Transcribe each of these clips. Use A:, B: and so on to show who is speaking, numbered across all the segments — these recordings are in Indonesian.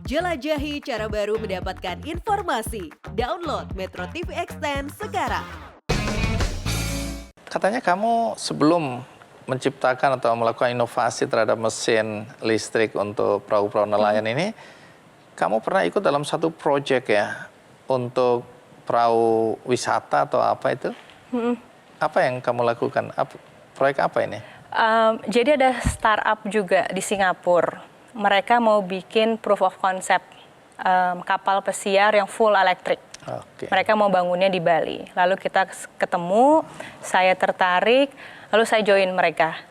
A: Jelajahi cara baru mendapatkan informasi. Download Metro TV Extend sekarang.
B: Katanya kamu sebelum menciptakan atau melakukan inovasi terhadap mesin listrik untuk perahu-perahu nelayan ini, kamu pernah ikut dalam satu proyek ya, untuk perahu wisata atau apa itu? Apa yang kamu lakukan? Proyek apa ini?
C: Jadi ada startup juga di Singapura. Mereka mau bikin proof of concept kapal pesiar yang full elektrik.
B: Oke.
C: Mereka mau bangunnya di Bali. Lalu kita ketemu, saya tertarik, lalu saya join mereka.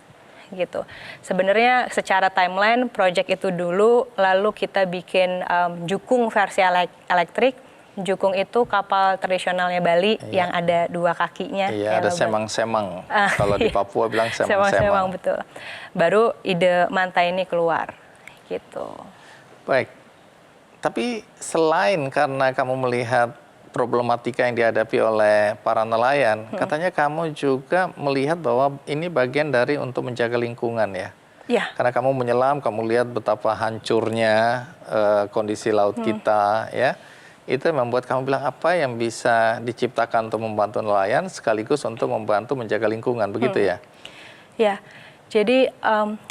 C: Gitu. Sebenarnya secara timeline, project itu dulu, lalu kita bikin jukung versi elektrik. Jukung itu kapal tradisionalnya Bali yang ada dua kakinya.
B: Iya, ada semang-semang. Kalau di Papua bilang
C: Semang-semang, betul. Baru ide Manta ini keluar. Gitu.
B: Baik, tapi selain karena kamu melihat problematika yang dihadapi oleh para nelayan, katanya kamu juga melihat bahwa ini bagian dari untuk menjaga lingkungan ya?
C: Iya.
B: Karena kamu menyelam, kamu lihat betapa hancurnya kondisi laut kita ya. Itu membuat kamu bilang apa yang bisa diciptakan untuk membantu nelayan sekaligus untuk membantu menjaga lingkungan, begitu ya?
C: Ya, jadi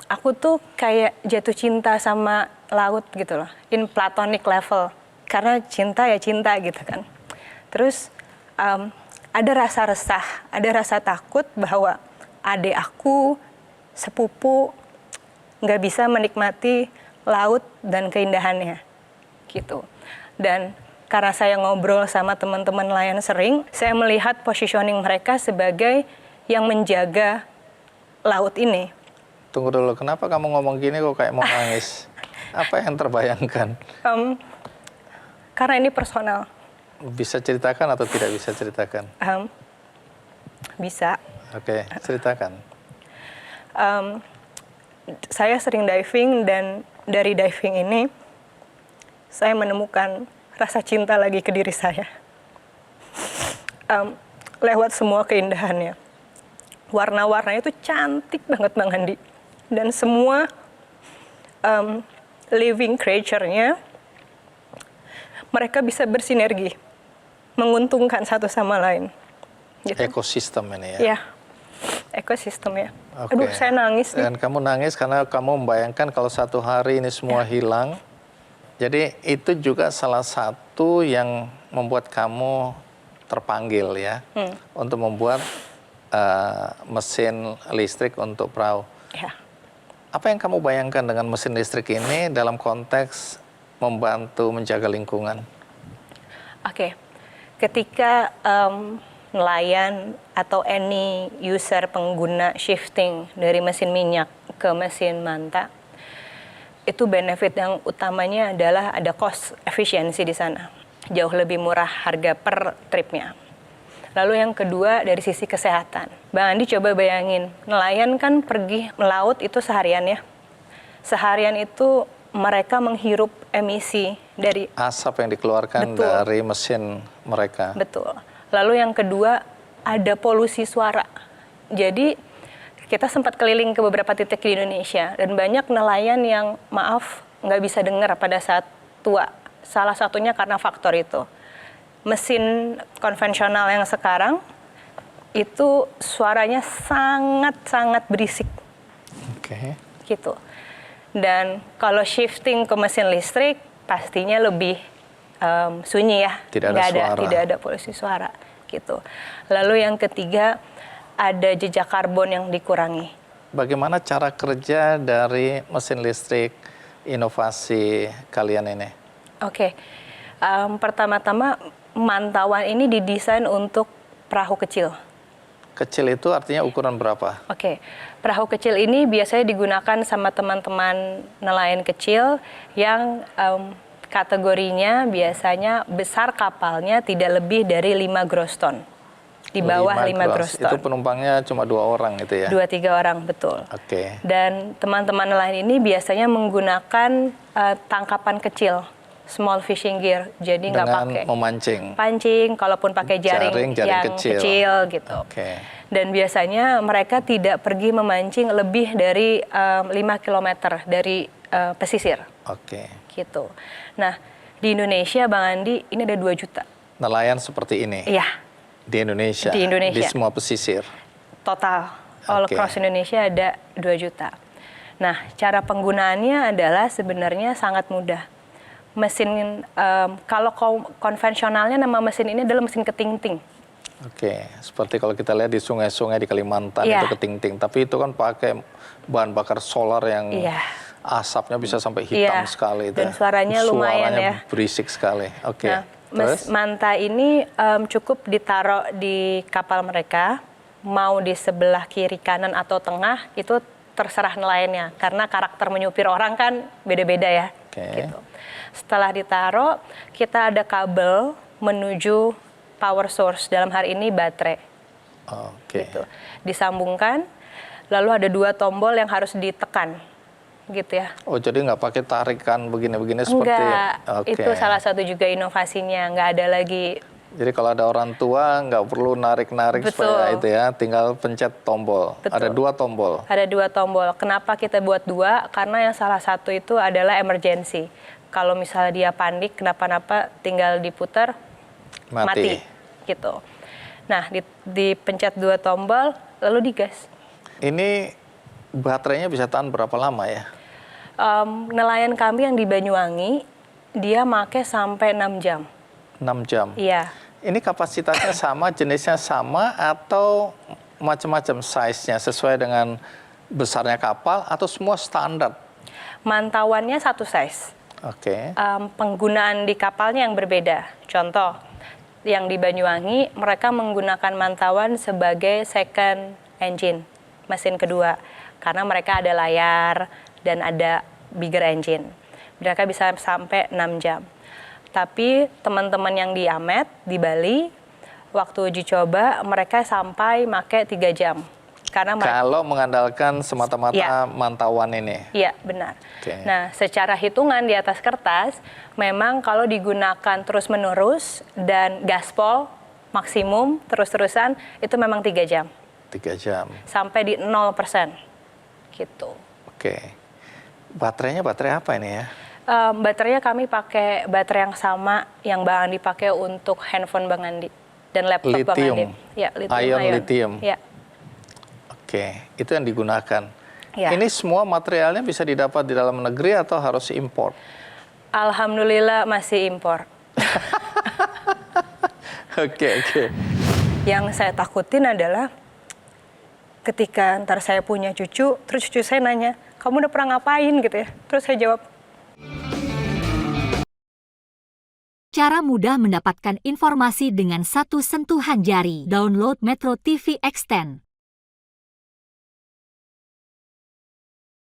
C: aku tuh kayak jatuh cinta sama laut gitu loh, in platonic level. Karena cinta ya cinta gitu kan. Terus ada rasa resah, ada rasa takut bahwa adik aku, sepupu, nggak bisa menikmati laut dan keindahannya gitu. Dan karena saya ngobrol sama teman-teman nelayan sering, saya melihat positioning mereka sebagai yang menjaga laut ini.
B: Tunggu dulu, kenapa kamu ngomong gini kok kayak mau nangis? Apa yang terbayangkan?
C: Karena ini personal.
B: Bisa ceritakan atau tidak bisa ceritakan?
C: Bisa.
B: Oke, ceritakan.
C: Saya sering diving dan dari diving ini saya menemukan rasa cinta lagi ke diri saya. Lewat semua keindahannya. Warna-warnanya itu cantik banget Bang Andi. Dan semua living creature-nya, mereka bisa bersinergi, menguntungkan satu sama lain. Gitu.
B: Ekosistem ini ya?
C: Iya, ekosistem ya.
B: Oke.
C: Aduh, saya nangis nih.
B: Dan kamu nangis karena kamu membayangkan kalau satu hari ini semua hilang. Jadi itu juga salah satu yang membuat kamu terpanggil ya, untuk membuat mesin listrik untuk perahu.
C: Ya.
B: Apa yang kamu bayangkan dengan mesin listrik ini dalam konteks membantu menjaga lingkungan?
C: Oke, ketika nelayan atau any user pengguna shifting dari mesin minyak ke mesin manta, itu benefit yang utamanya adalah ada cost efisiensi di sana. Jauh lebih murah harga per tripnya. Lalu yang kedua dari sisi kesehatan. Bang Andi coba bayangin, nelayan kan pergi melaut itu seharian ya. Seharian itu mereka menghirup emisi dari
B: asap yang dikeluarkan dari mesin mereka.
C: Betul. Lalu yang kedua ada polusi suara. Jadi kita sempat keliling ke beberapa titik di Indonesia dan banyak nelayan yang maaf nggak bisa dengar pada saat tua. Salah satunya karena faktor itu. Mesin konvensional yang sekarang itu suaranya sangat-sangat berisik.
B: Oke.
C: Gitu. Dan kalau shifting ke mesin listrik pastinya lebih sunyi ya.
B: Tidak ada suara.
C: Tidak ada polusi suara. Gitu. Lalu yang ketiga ada jejak karbon yang dikurangi.
B: Bagaimana cara kerja dari mesin listrik inovasi kalian ini?
C: Oke. Pertama-tama mantauan ini didesain untuk perahu kecil.
B: Kecil itu artinya ukuran berapa?
C: Oke, perahu kecil ini biasanya digunakan sama teman-teman nelayan kecil yang kategorinya biasanya besar kapalnya tidak lebih dari 5 gross ton. Di bawah 5 gross ton.
B: Itu penumpangnya cuma 2 orang itu ya?
C: 2-3 orang, betul.
B: Oke.
C: Dan teman-teman nelayan ini biasanya menggunakan tangkapan kecil. Small fishing gear, jadi nggak pakai
B: memancing.
C: Pancing, kalaupun pakai jaring yang kecil gitu.
B: Okay.
C: Dan biasanya mereka tidak pergi memancing lebih dari 5 km dari pesisir.
B: Oke.
C: gitu. Nah, di Indonesia Bang Andi ini ada 2 juta.
B: Nelayan seperti ini
C: Iya,
B: di Indonesia,
C: Di Indonesia.
B: di semua pesisir.
C: total all
B: Oke.
C: across Indonesia ada 2 juta. Nah, cara penggunaannya adalah sebenarnya sangat mudah. Mesin, kalau konvensionalnya nama mesin ini adalah mesin ketingting.
B: Oke, seperti kalau kita lihat di sungai-sungai di Kalimantan
C: Iya.
B: itu ketingting, tapi itu kan pakai bahan bakar solar yang
C: Iya.
B: asapnya bisa sampai hitam
C: Iya,
B: sekali itu.
C: dan suaranya lumayan ya.
B: Berisik sekali. Oke.
C: Nah,
B: Terus
C: manta ini cukup ditaruh di kapal mereka, mau di sebelah kiri, kanan, atau tengah, itu terserah nelayannya. Karena karakter menyupir orang kan beda-beda ya.
B: Oke.
C: Gitu. Setelah ditaruh, kita ada kabel menuju power source, dalam hari ini baterai.
B: Oke.
C: Gitu. Disambungkan, lalu ada 2 tombol yang harus ditekan. Gitu ya.
B: Oh, jadi nggak pakai tarikan begini-begini seperti
C: Enggak,
B: Oke.
C: itu salah satu juga inovasinya. Nggak ada lagi.
B: Jadi kalau ada orang tua nggak perlu narik-narik
C: Betul.
B: supaya itu ya, tinggal pencet tombol.
C: Betul.
B: Ada 2 tombol.
C: Ada 2 tombol. Kenapa kita buat 2? Karena yang salah satu itu adalah emergency. Kalau misalnya dia panik, kenapa-napa, tinggal diputar, mati. Gitu. Nah, dipencet 2 tombol, lalu digas.
B: Ini baterainya bisa tahan berapa lama ya?
C: Nelayan kami yang di Banyuwangi, dia make sampai 6 jam.
B: 6 jam.
C: Iya.
B: Ini kapasitasnya sama, jenisnya sama, atau macam-macam size-nya sesuai dengan besarnya kapal, atau semua standar?
C: Mantauannya satu size.
B: Oke.
C: Penggunaan di kapalnya yang berbeda. Contoh, yang di Banyuwangi, mereka menggunakan mantauan sebagai second engine, mesin kedua. Karena mereka ada layar dan ada bigger engine. Mereka bisa sampai 6 jam. Tapi teman-teman yang di Amet, di Bali, waktu uji coba, mereka sampai make 3 jam. Karena mereka,
B: Kalau mengandalkan semata-mata
C: Iya.
B: mantauan ini.
C: iya benar.
B: Oke.
C: Nah, secara hitungan di atas kertas, memang kalau digunakan terus-menerus dan gaspol maksimum terus-terusan, itu memang 3 jam.
B: 3 jam.
C: Sampai di 0%. Gitu.
B: Oke. Baterainya baterai apa ini ya?
C: Baterainya kami pakai baterai yang sama yang Bang Andi pakai untuk handphone Bang Andi dan laptop Bang Andi.
B: Lithium.
C: Ya,
B: Ion lithium.
C: Ya.
B: Oke, itu yang digunakan.
C: Ya.
B: Ini semua materialnya bisa didapat di dalam negeri atau harus impor?
C: Alhamdulillah masih impor.
B: Oke.
C: Yang saya takutin adalah ketika ntar saya punya cucu, terus cucu saya nanya, kamu udah pernah ngapain gitu ya? Terus saya jawab,
D: Cara mudah mendapatkan informasi dengan satu sentuhan jari. Download Metro TV Extend.